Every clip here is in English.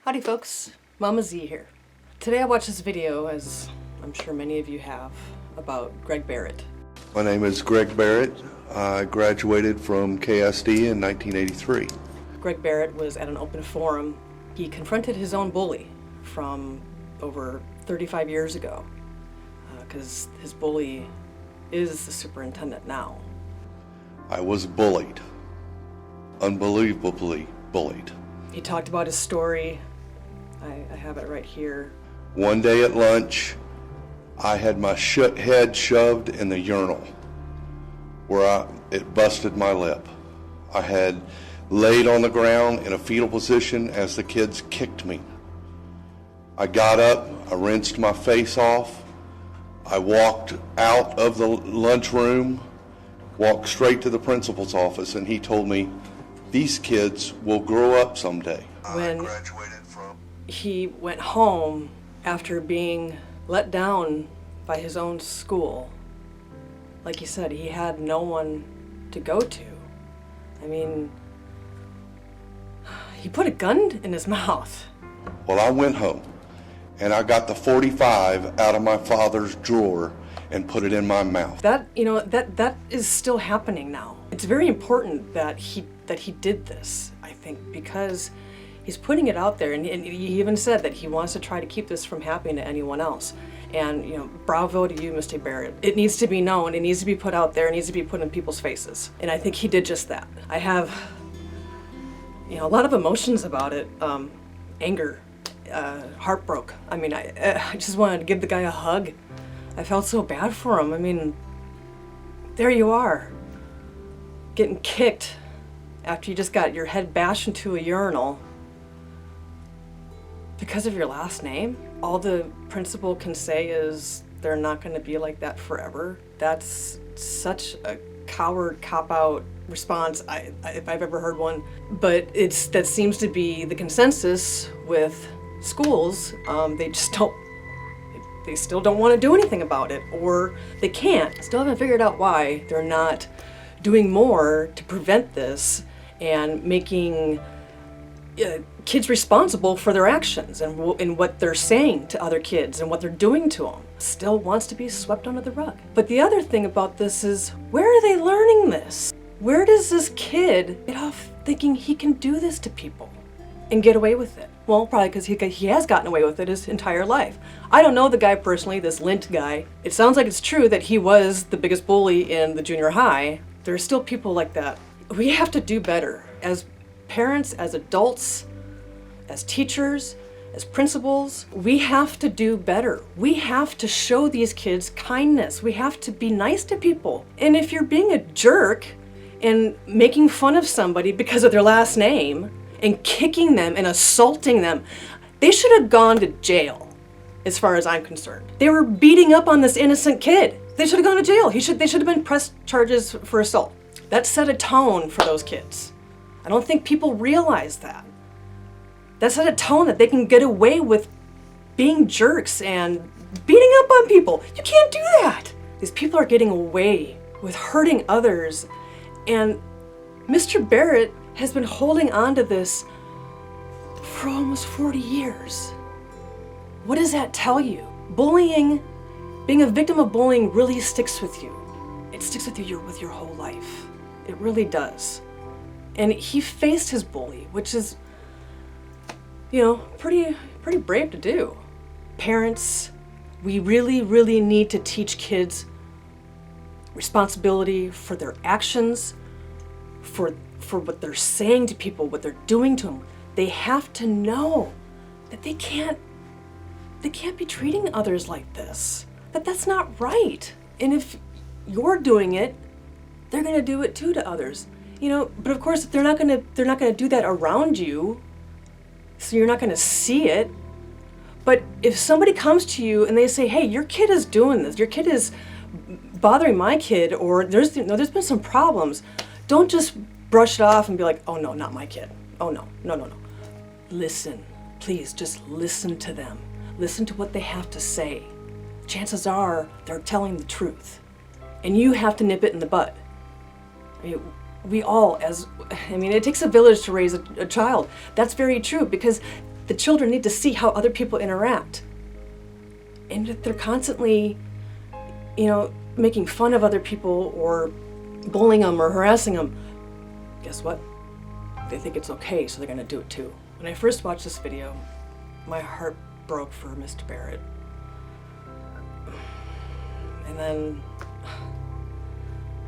Howdy folks, Mama Z here. Today I watched this video, as I'm sure many of you have, about Greg Barrett. My name is Greg Barrett. I graduated from KSD in 1983. Greg Barrett was at an open forum. He confronted his own bully from over 35 years ago, because his bully is the superintendent now. I was bullied, unbelievably bullied. He talked about his story. I have it right here. One day at lunch, I had my head shoved in the urinal where it busted my lip. I had laid on the ground in a fetal position as the kids kicked me. I got up, I rinsed my face off, I walked out of the lunchroom, walked straight to the principal's office, and he told me, these kids will grow up someday. When he went home after being let down by his own school, like he said, he had no one to go to. I mean, he put a gun in his mouth. Well, I went home and I got the .45 out of my father's drawer and put it in my mouth. That is still happening now. It's very important that he did this, I think, because he's putting it out there, and he even said that he wants to try to keep this from happening to anyone else. And, you know, bravo to you, Mr. Barrett. It needs to be known, it needs to be put out there, it needs to be put in people's faces. And I think he did just that. I have, a lot of emotions about it. Anger, heartbroken. I mean, I just wanted to give the guy a hug. I felt so bad for him. I mean, there you are, getting kicked after you just got your head bashed into a urinal because of your last name. All the principal can say is they're not going to be like that forever. That's such a coward cop-out response, if I've ever heard one. But that seems to be the consensus with schools. They still don't want to do anything about it, or they can't. Still haven't figured out why they're not doing more to prevent this and making kids responsible for their actions and what they're saying to other kids and what they're doing to them. Still wants to be swept under the rug. But the other thing about this is, where are they learning this? Where does this kid get off thinking he can do this to people and get away with it? Well, probably because he has gotten away with it his entire life. I don't know the guy personally, this Lint guy. It sounds like it's true that he was the biggest bully in the junior high. There are still people like that. We have to do better as parents, as adults, as teachers, as principals. We have to do better. We have to show these kids kindness. We have to be nice to people. And if you're being a jerk and making fun of somebody because of their last name and kicking them and assaulting them, they should have gone to jail, as far as I'm concerned. They were beating up on this innocent kid. They should have gone to jail. They should have been pressed charges for assault. That set a tone for those kids. I don't think people realize that. That set a tone that they can get away with being jerks and beating up on people. You can't do that. These people are getting away with hurting others, and Mr. Barrett has been holding on to this for almost 40 years. What does that tell you? Bullying, being a victim of bullying really sticks with you. It sticks with you with your whole life. It really does. And he faced his bully, which is, pretty brave to do. Parents, we really, really need to teach kids responsibility for their actions, for what they're saying to people, what they're doing to them. They have to know that they can't be treating others like this. That's not right. And if you're doing it, they're going to do it too to others. But of course they're not going to do that around you, so you're not going to see it. But if somebody comes to you and they say, hey, your kid is doing this, your kid is bothering my kid, or there's been some problems, don't just brush it off and be like, oh no, not my kid. Oh no. Listen, please, just listen to them. Listen to what they have to say. Chances are they're telling the truth, and you have to nip it in the bud. I mean, it takes a village to raise a child. That's very true, because The children need to see how other people interact. And if they're constantly, making fun of other people or bullying them or harassing them, guess what? They think it's okay, so they're gonna do it too. When I first watched this video, my heart broke for Mr. Barrett. And then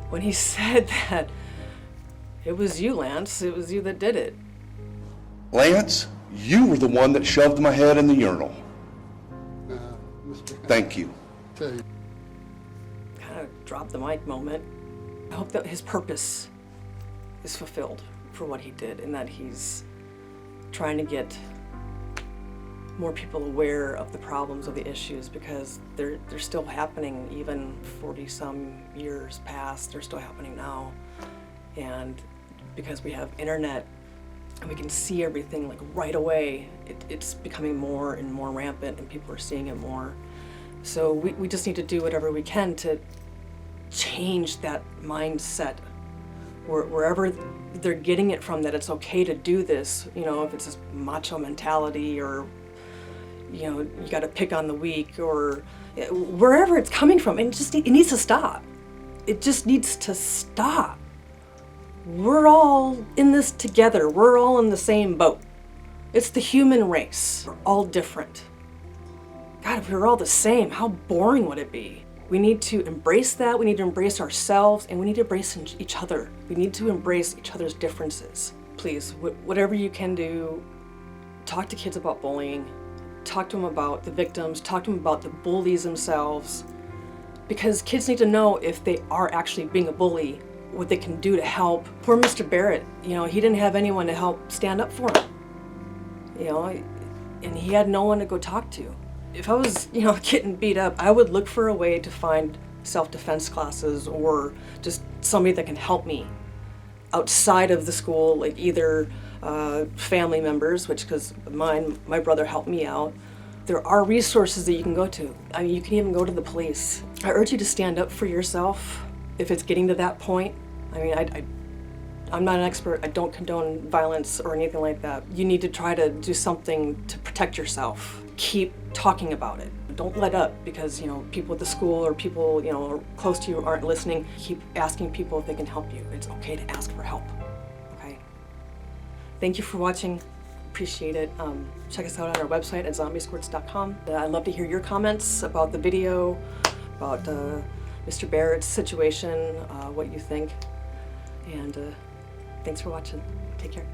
when he said that it was you, Lance, it was you that did it. Lance, you were the one that shoved my head in the urinal. Mr. Thank you. Okay. Kind of drop the mic moment. I hope that his purpose is fulfilled for what he did, and that he's trying to get more people aware of the problems, of the issues, because they're still happening. Even 40-some years past, they're still happening now. And because we have internet and we can see everything like right away, it's becoming more and more rampant, and people are seeing it more. So we just need to do whatever we can to change that mindset, wherever they're getting it from, that it's okay to do this. If it's this macho mentality, or you got to pick on the weak, or wherever it's coming from, and it needs to stop. It just needs to stop. We're all in this together. We're all in the same boat. It's the human race. We're all different. God, if we were all the same, how boring would it be? We need to embrace that. We need to embrace ourselves, and we need to embrace each other. We need to embrace each other's differences. Please, whatever you can do, talk to kids about bullying. Talk to them about the victims. Talk to them about the bullies themselves. Because kids need to know if they are actually being a bully, what they can do to help. Poor Mr. Barrett, he didn't have anyone to help stand up for him. And he had no one to go talk to. If I was, getting beat up, I would look for a way to find self-defense classes, or just somebody that can help me outside of the school, like either family members, because my brother helped me out. There are resources that you can go to. You can even go to the police. I urge you to stand up for yourself if it's getting to that point. I'm not an expert. I don't condone violence or anything like that. You need to try to do something to protect yourself. Keep talking about it. Don't let up because, people at the school or people, close to you aren't listening. Keep asking people if they can help you. It's okay to ask for help, okay? Thank you for watching. Appreciate it. Check us out on our website at zombiesquirts.com. I'd love to hear your comments about the video, about Mr. Barrett's situation, what you think. And thanks for watching. Take care.